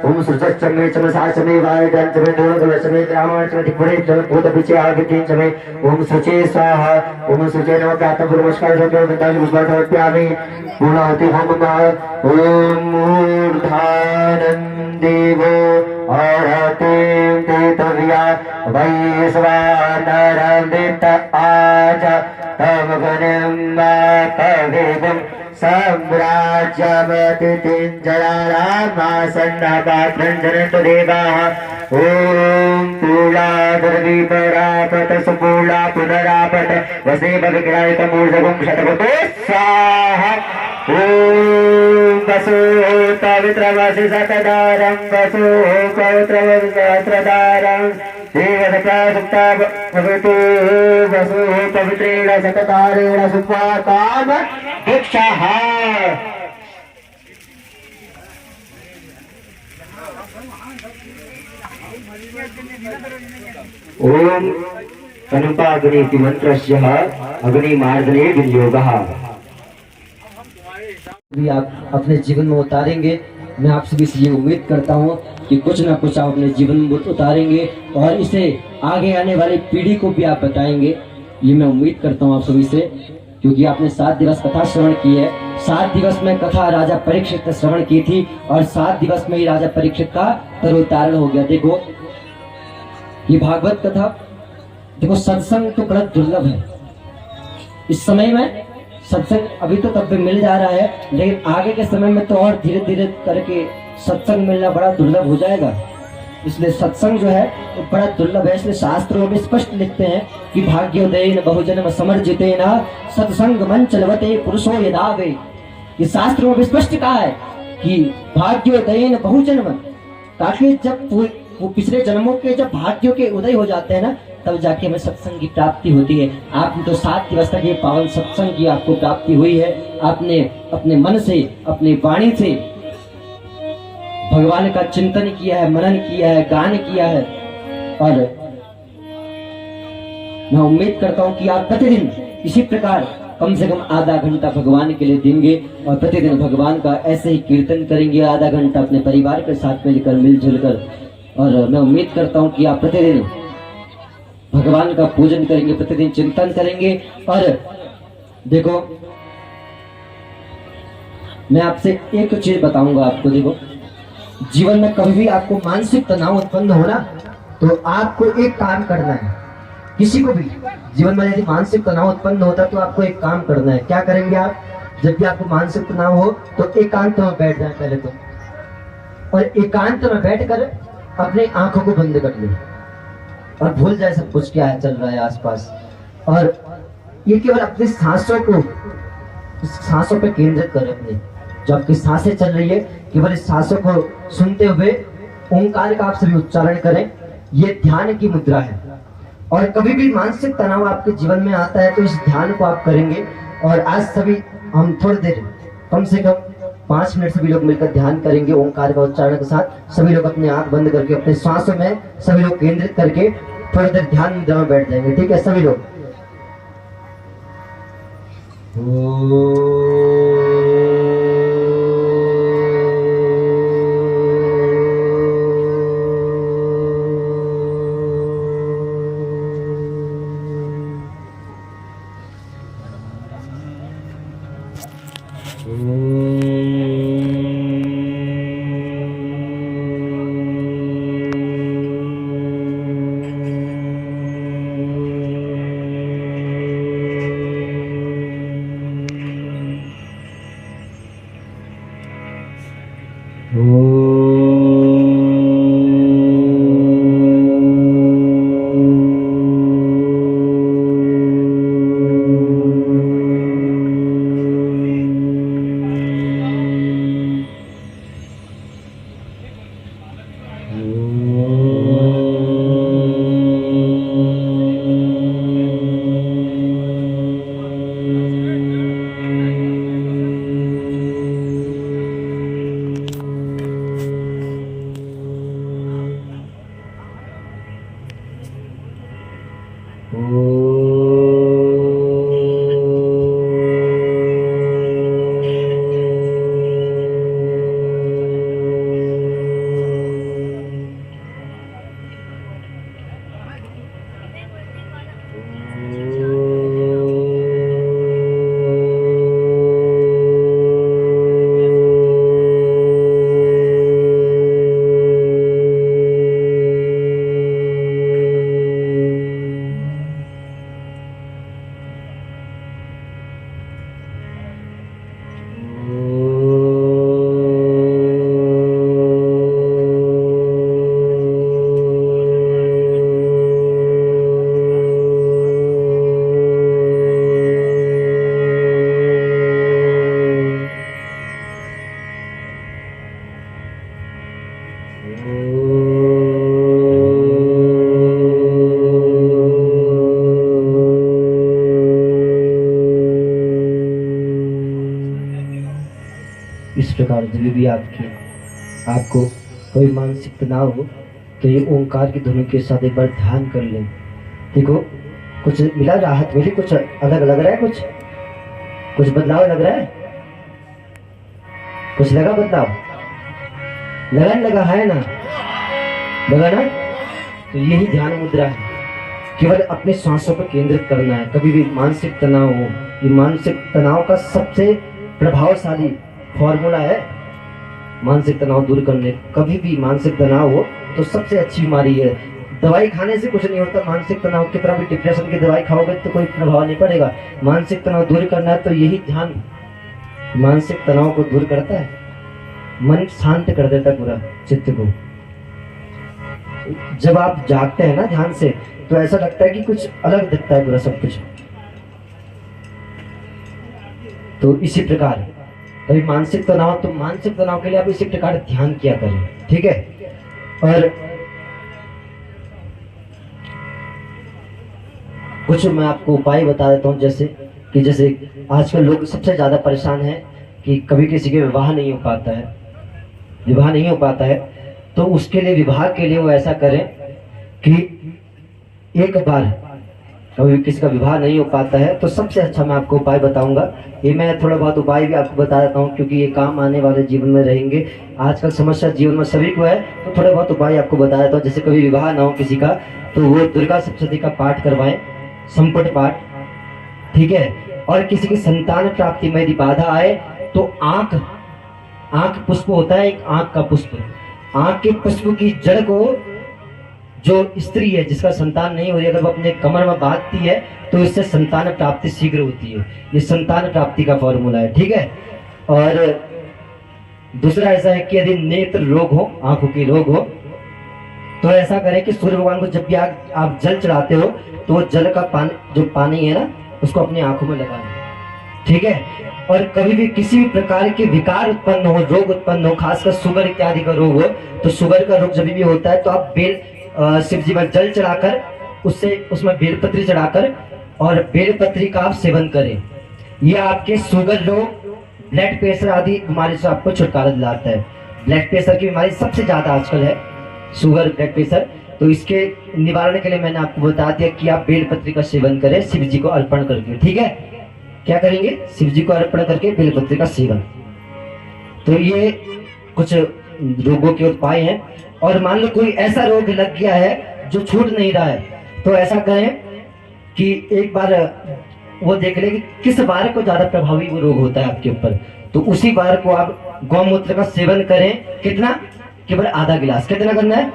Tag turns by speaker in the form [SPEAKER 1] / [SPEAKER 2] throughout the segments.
[SPEAKER 1] ओम सुचमे चमसाचमे वायडंचमे दोनगलचमे ग्रामचमे दिक्परे भूतपिचे आगतिंचमे ओम सुचे स्वाहा ओम सुचे नमः प्रातः नमस्कार करके विदाई पुष्पा समर्पयामि पूर्णाहुति होमः ओम मूर्धानन्देवो आरतिं तेतव्या वैश्वानरं दित आज तमगणं मातवेदं साम्राज्यमतिथिञ्जरामासन्नपात्रञ्जनन्तु देवाः ॐ पूलाधरदीपरापत सुपूला पुनरापत वसेव विग्रहितमूर्धगुं शतपतो स्वाहा ॐ वसो पवित्रवसि सतदारं वसो पवित्रवसि सहस्रदारं देवदत्ता सुप्ता भवतु वसो पवित्रेण सततारेण सुप्ता काम दीक्षाः ओम कनपाग्नि मंत्रस्य अग्निमार्जने विनियोगः।
[SPEAKER 2] भी आप अपने जीवन में उतारेंगे। मैं आप सभी से ये उम्मीद करता हूँ कि कुछ ना कुछ आप अपने जीवन में उतारेंगे और इसे आगे आने वाली पीढ़ी को भी आप बताएंगे। ये मैं उम्मीद करता हूँ आप सभी से, क्योंकि आपने 7 दिवस कथा श्रवण की है। 7 दिवस में कथा राजा परीक्षित श्रवण की थी और 7 दिवस में ही राजा परीक्षित का तरोतारण हो गया। देखो ये भागवत कथा, देखो सत्संग तो बड़ा दुर्लभ है इस समय में। सत्संग अभी तो तब भी मिल जा रहा है, लेकिन आगे के समय में तो और धीरे धीरे करके सत्संग मिलना बड़ा दुर्लभ हो जाएगा। इसलिए सत्संग जो है वो बड़ा दुर्लभ है। इसलिए शास्त्रों में स्पष्ट लिखते हैं कि भाग्योदयेन बहुजन्म समर्जितेन सत्संग मंचलवते पुरुषो यदावे। ये शास्त्रों में स्पष्ट कहा है कि भाग्योदयेन बहुजन्म, ताकि जब वो पिछले जन्मों के जब भाग्यों के उदय हो जाते हैं ना, तब जाके हमें सत्संग की प्राप्ति होती है। आपने तो 7 दिवस तक ये पावन सत्संग की आपको प्राप्ति हुई है। आपने अपने मन से, अपनी वाणी से भगवान का चिंतन किया है, मनन किया है, गान किया है। और मैं उम्मीद करता हूं कि आप प्रतिदिन इसी प्रकार कम से कम आधा घंटा भगवान के लिए देंगे और प्रतिदिन भगवान का ऐसे ही कीर्तन करेंगे, आधा घंटा अपने परिवार के साथ मिलकर मिलजुल कर। और मैं उम्मीद करता हूं कि आप प्रतिदिन भगवान का पूजन करेंगे, प्रतिदिन चिंतन करेंगे। और देखो मैं आपसे एक चीज बताऊंगा आपको। देखो जीवन में कभी भी आपको मानसिक तनाव उत्पन्न होना, तो आपको एक काम करना है। किसी को भी जीवन में यदि मानसिक तनाव उत्पन्न होता तो आपको एक काम करना है। क्या करेंगे आप? जब भी आपको मानसिक तनाव हो तो एकांत में बैठ जाए पहले तो, और एकांत में बैठकर अपनी आंखों को बंद कर ले और भूल जाए सब कुछ क्या है चल रहा है आसपास। और ये केवल अपनी सांसों को, सांसों पे केंद्रित करें। अपनी जो आपकी सांसें चल रही है, केवल इस सांसों को सुनते हुए ओंकार का आप सभी उच्चारण करें। ये ध्यान की मुद्रा है। और कभी भी मानसिक तनाव आपके जीवन में आता है तो इस ध्यान को आप करेंगे। और आज सभी हम थोड़ी देर, कम से कम 5 मिनट सभी लोग मिलकर ध्यान करेंगे ओंकार का उच्चारण के साथ। सभी लोग अपनी आंख बंद करके अपने सांसों में सभी लोग केंद्रित करके थोड़ी देर ध्यान मुद्रा में बैठ जाएंगे। ठीक है सभी लोग? इस प्रकार जब भी आपको कोई मानसिक तनाव हो तो ये ओंकार की ध्वनि के साथ एक बार ध्यान कर लें। देखो कुछ मिला, राहत मिली, कुछ अलग लग रहा है, कुछ बदलाव लग रहा है, कुछ लगा बदलाव, लगा नहीं लगा, है ना, लगा ना। तो यही ध्यान मुद्रा है, केवल अपने सांसों पर केंद्रित करना है। कभी भी मानसिक तनाव हो, ये मानसिक तनाव का सबसे प्रभावशाली फॉर्मूला है मानसिक तनाव दूर करने। कभी भी मानसिक तनाव हो तो सबसे अच्छी बीमारी है। दवाई खाने से कुछ नहीं होता, मानसिक तनाव की तरह भी डिप्रेशन की दवाई खाओगे तो कोई प्रभाव नहीं पड़ेगा। मानसिक तनाव दूर करना है तो यही ध्यान मानसिक तनाव को दूर करता है, मन शांत कर देता है पूरा चित्त को। जब आप जागते हैं ना ध्यान से तो ऐसा लगता है कि कुछ अलग दिखता है पूरा सब कुछ। तो इसी प्रकार कभी मानसिक तनाव, तो मानसिक तनाव के लिए आप इसी प्रकार ध्यान किया करें, ठीक है। और कुछ मैं आपको उपाय बता देता हूँ, जैसे आजकल लोग सबसे ज्यादा परेशान हैं कि कभी किसी के विवाह नहीं हो पाता है, तो उसके लिए विवाह के लिए वो ऐसा करें कि एक बार कभी किसी का विवाह नहीं हो पाता है तो सबसे अच्छा मैं आपको उपाय बताऊंगा। ये मैं थोड़ा बहुत उपाय भी आपको बता देता हूँ क्योंकि ये काम आने वाले जीवन में रहेंगे। आजकल समस्या जीवन में सभी को है तो थोड़े बहुत उपाय आपको बता देता हूँ। जैसे कभी विवाह ना हो किसी का तो वो दुर्गा सप्तशती का पाठ करवाएं, संपुट पाठ, ठीक है। और किसी की संतान प्राप्ति में यदि बाधा आए तो आंख पुष्प होता है, एक आंख का पुष्प, आंख के पुष्प की जड़ को जो स्त्री है जिसका संतान नहीं हो रही, अगर वो अपने कमर में बांधती है तो इससे संतान प्राप्ति शीघ्र होती है। ये संतान प्राप्ति का फॉर्मूला है, ठीक है। और दूसरा ऐसा है कि यदि नेत्र रोग हो, आंखों की रोग हो, तो ऐसा करें कि सूर्य भगवान को जब भी आप जल चढ़ाते हो तो वो जल का पानी है ना, उसको अपनी आंखों में लगाना, ठीक है। और कभी भी किसी भी प्रकार के विकार उत्पन्न हो, रोग उत्पन्न हो, खासकर शुगर इत्यादि का रोग हो, तो शुगर का रोग जब भी होता है तो आप शिव जी पर जल चढ़ाकर उसमें बेलपत्री चढ़ाकर और बेलपत्री का आप सेवन करें। ये आपके शुगर रोग, ब्लड प्रेशर आदि बीमारी से आपको छुटकारा दिलाता है। ब्लड प्रेशर की बीमारी सबसे ज्यादा आजकल है, शुगर, ब्लड प्रेशर। तो इसके निवारण के लिए मैंने आपको बता दिया कि आप बेलपत्री का सेवन करें शिव जी को अर्पण करके, ठीक है। क्या करेंगे? शिव जी को अर्पण करके बेलपत्री का सेवन। तो ये कुछ रोगों के उपाय हैं। और मान लो कोई ऐसा रोग लग गया है जो छूट नहीं रहा है, तो ऐसा करें कि एक बार वो देख ले कि किस बार को ज्यादा प्रभावी वो रोग होता है आपके ऊपर, तो उसी बार को आप गौमूत्र का सेवन करें। कितना? केवल आधा गिलास। कितना करना है?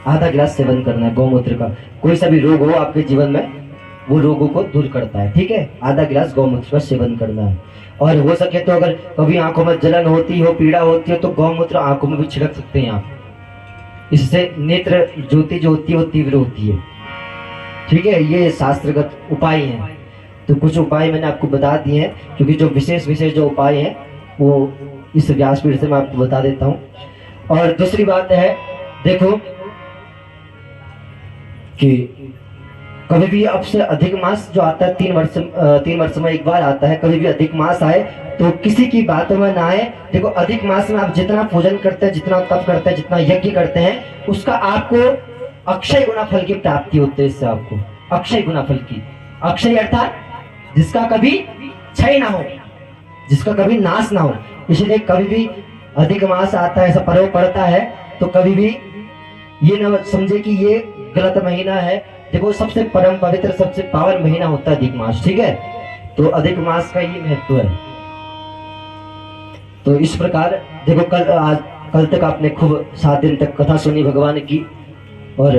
[SPEAKER 2] आधा गिलास सेवन करना है गौमूत्र का। कोई सा भी रोग हो आपके जीवन में वो रोगों को दूर करता है, ठीक है। आधा गिलास गौमूत्र का सेवन करना है। और हो सके तो अगर कभी आंखों में जलन होती हो, पीड़ा होती हो, तो गौमूत्र आंखों में भी छिड़क सकते हैं आप। इससे नेत्र ज्योति जो होती है वो तीव्र होती है, ठीक है। ये शास्त्रगत उपाय हैं। तो कुछ उपाय मैंने आपको बता दिए हैं, क्योंकि जो विशेष जो उपाय हैं वो इस व्यासपीठ से मैं आपको बता देता हूँ। और दूसरी बात है देखो कि कभी भी अब से अधिक मास जो आता है 3 वर्ष में एक बार आता है, कभी भी अधिक मास आए तो किसी की बातों में ना आए। देखो अधिक मास में आप जितना पूजन करते हैं, जितना तप करते हैं, जितना यज्ञ करते हैं, उसका आपको अक्षय गुना फल की प्राप्ति होती है। इससे आपको अक्षय गुना फल की, अक्षय अर्थात जिसका कभी क्षय ना हो, जिसका कभी नाश ना हो। इसलिए कभी भी अधिक मास आता है, ऐसा पर्व पड़ता है, तो कभी भी ये ना समझे कि ये गलत महीना है। देखो सबसे परम पवित्र, सबसे पावन महीना होता है अधिक मास, ठीक है। तो अधिक मास का ये महत्व है। तो इस प्रकार देखो कल तक आपने खूब 7 दिन तक कथा सुनी भगवान की, और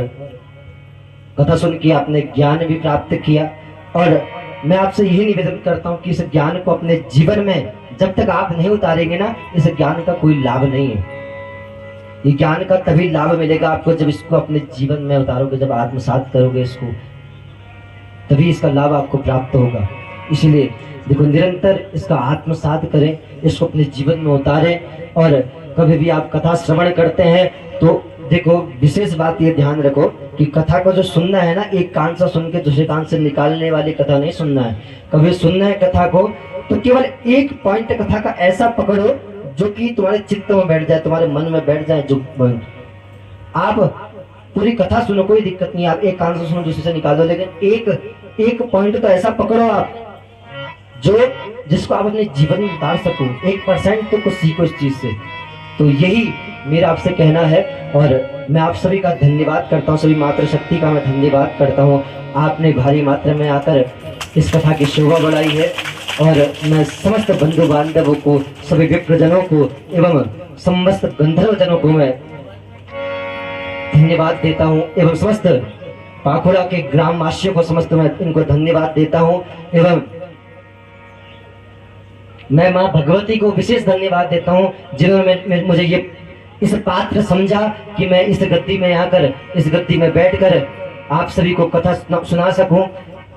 [SPEAKER 2] कथा सुन के आपने ज्ञान भी प्राप्त किया। और मैं आपसे यही निवेदन करता हूँ कि इस ज्ञान को अपने जीवन में जब तक आप नहीं उतारेंगे ना, इस ज्ञान का कोई लाभ नहीं है। ये ज्ञान का तभी लाभ मिलेगा आपको जब इसको अपने जीवन में उतारोगे, जब आत्मसात करोगे इसको, तभी इसका लाभ आपको प्राप्त होगा। इसलिए देखो निरंतर इसका आत्मसात करें, इसको अपने जीवन में उतारें। और कभी भी आप कथा श्रवण करते हैं तो देखो विशेष बात ये ध्यान रखो कि कथा को जो सुनना है ना, एक कान से सुन के दूसरे कान से निकालने वाली कथा नहीं सुनना है। कभी सुनना है कथा को तो केवल एक पॉइंट कथा का ऐसा पकड़ो जो कि तुम्हारे चित्त में बैठ जाए, तुम्हारे मन में बैठ जाए। जो पॉइंट आप पूरी कथा सुनो, कोई दिक्कत नहीं, आप एक कान से सुनो दूसरे से निकाल दो, लेकिन एक पॉइंट तो ऐसा पकड़ो आप जो जिसको आप अपने जीवन में उतार सको। 1% तो कुछ सीखो इस चीज से। तो यही मेरा आपसे कहना है। और मैं आप सभी का धन्यवाद करता हूँ, सभी मातृशक्ति का मैं धन्यवाद करता हूँ। आपने भारी मात्रा में आकर इस कथा की शोभा बढ़ाई है। और मैं समस्त बंधु बांधवों को, सभी विप्रजनों को एवं समस्त गंधर्वजनों को मैं धन्यवाद देता हूँ, एवं समस्त पाखुड़ा के ग्राम वासियों को समस्त मैं इनको धन्यवाद देता हूँ। एवं मैं माँ भगवती को विशेष धन्यवाद देता हूँ, जिन्होंने मुझे ये इस पात्र समझा कि मैं इस गद्दी में आकर, इस गद्दी में बैठकर आप सभी को कथा सुना सकूं।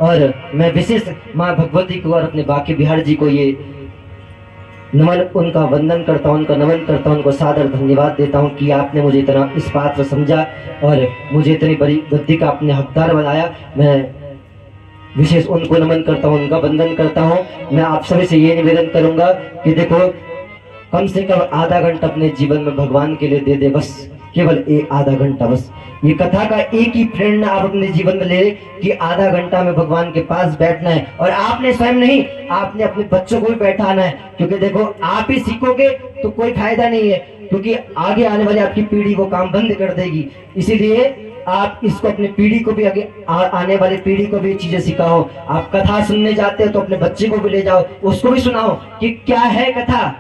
[SPEAKER 2] और मैं विशेष माँ भगवती को और अपने बाकी बिहार जी को ये नमन, उनका वंदन करता हूँ, उनका नमन करता हूँ, उनको सादर धन्यवाद देता हूँ कि आपने मुझे इतना इस पात्र समझा और मुझे इतनी बड़ी गद्दी का अपने हकदार बनाया। मैं विशेष उनको नमन करता हूँ, उनका वंदन करता हूँ। मैं आप सभी से ये निवेदन करूंगा कि देखो कम से कम आधा घंटा अपने जीवन में भगवान के लिए दे दे, बस केवल एक आधा घंटा। बस ये कथा का एक ही प्रेरणा आप अपने जीवन में ले कि आधा घंटा में भगवान के पास बैठना है। और आपने स्वयं नहीं, आपने अपने बच्चों को भी बैठाना है, क्योंकि देखो आप ही सीखोगे तो कोई फायदा नहीं है, क्योंकि आगे आने वाली आपकी पीढ़ी वो काम बंद कर देगी। इसीलिए आप इसको अपनी पीढ़ी को भी, आगे आने वाली पीढ़ी को भी चीजें सिखाओ। आप कथा सुनने जाते हो तो अपने बच्चे को भी ले जाओ, उसको भी सुनाओ कि क्या है कथा।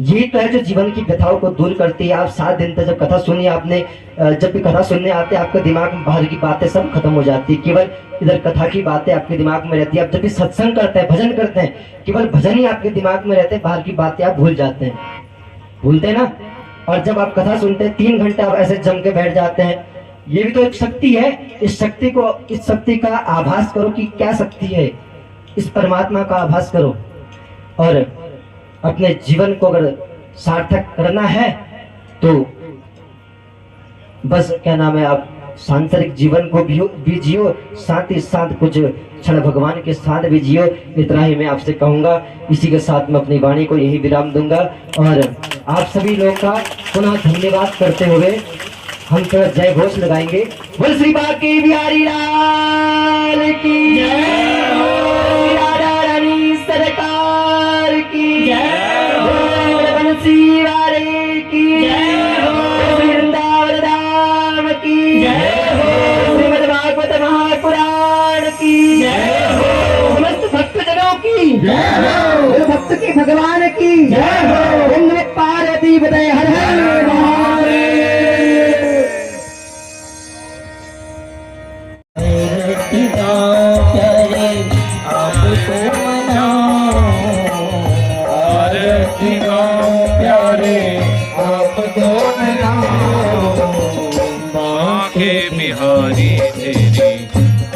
[SPEAKER 2] ये तो है जो जीवन की व्यथाओं को दूर करती है। आप 7 दिन तक जब कथा सुनी आपने, जब भी कथा सुनने आते हैं आपके दिमाग में बाहर की बातें सब खत्म हो जाती है, केवल इधर कथा की बातें आपके दिमाग में रहती है। आप जब भी सत्संग करते हैं, भजन करते हैं, केवल भजन ही आपके दिमाग में रहते हैं, बाहर की बातें आप भूल जाते हैं, भूलते हैं ना। और जब आप कथा सुनते हैं 3 घंटे आप ऐसे जम के बैठ जाते हैं। ये भी तो एक शक्ति है। इस शक्ति का आभास करो कि क्या शक्ति है, इस परमात्मा का आभास करो। और अपने जीवन को अगर सार्थक करना है तो बस क्या नाम है, आप सांसारिक जीवन को भी जियो, साथ ही साथ कुछ क्षण भगवान के साथ भी जियो। इतना ही मैं आपसे कहूंगा। इसी के साथ मैं अपनी वाणी को यही विराम दूंगा। और आप सभी लोग का पुनः धन्यवाद करते हुए हम थोड़ा जय घोष लगाएंगे। बोल श्री बांके बिहारी लाल की जय हो, राधा रानी सरकार की जय हो, बंसी वाले की जय हो, वृंदावन धाम की जय हो, श्रीमद् भागवत महापुराण की जय हो, समस्त भक्तजनों की जय हो, भक्त के भगवान की जय हो, इंद्र पार्वती बदय हर हर महादेव।
[SPEAKER 3] बिहारी तेरी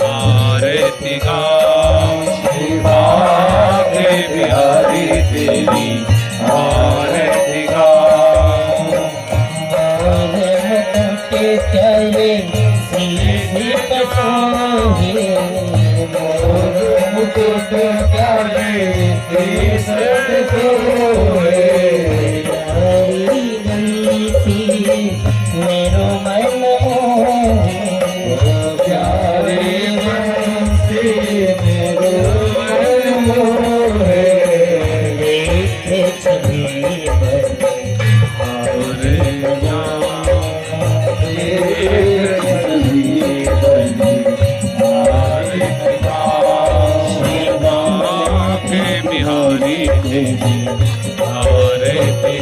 [SPEAKER 3] आरती गाओ, बांके बिहारी तेरी आरती गाओ।
[SPEAKER 2] श्री सोहे मोर मुकुट प्यारे श्री सोहे हरि बंसी मेरो मन मोहे प्यारे बंसी मेरो मन मोहे देखे छवि
[SPEAKER 3] बिहारी तेरी आरती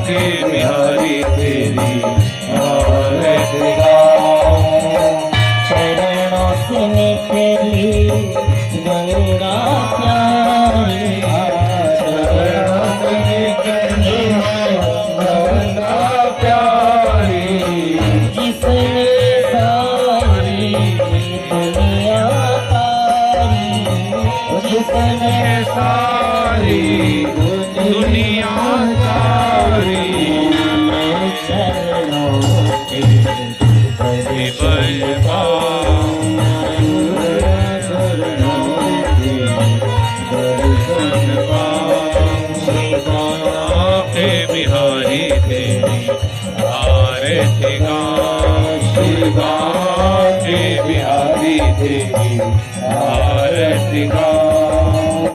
[SPEAKER 3] के बिहारी तेरी आरती
[SPEAKER 2] चरणों से निकली गंगा प्यारी चरणों से निकली गंगा प्यारी जिसने सारी दुनिया तारी जिसने
[SPEAKER 3] सारी दुनिया तारी
[SPEAKER 2] चरणों के
[SPEAKER 3] बलवा बिहारी तेरी आरती शिवा के बिहारी तेरी आरती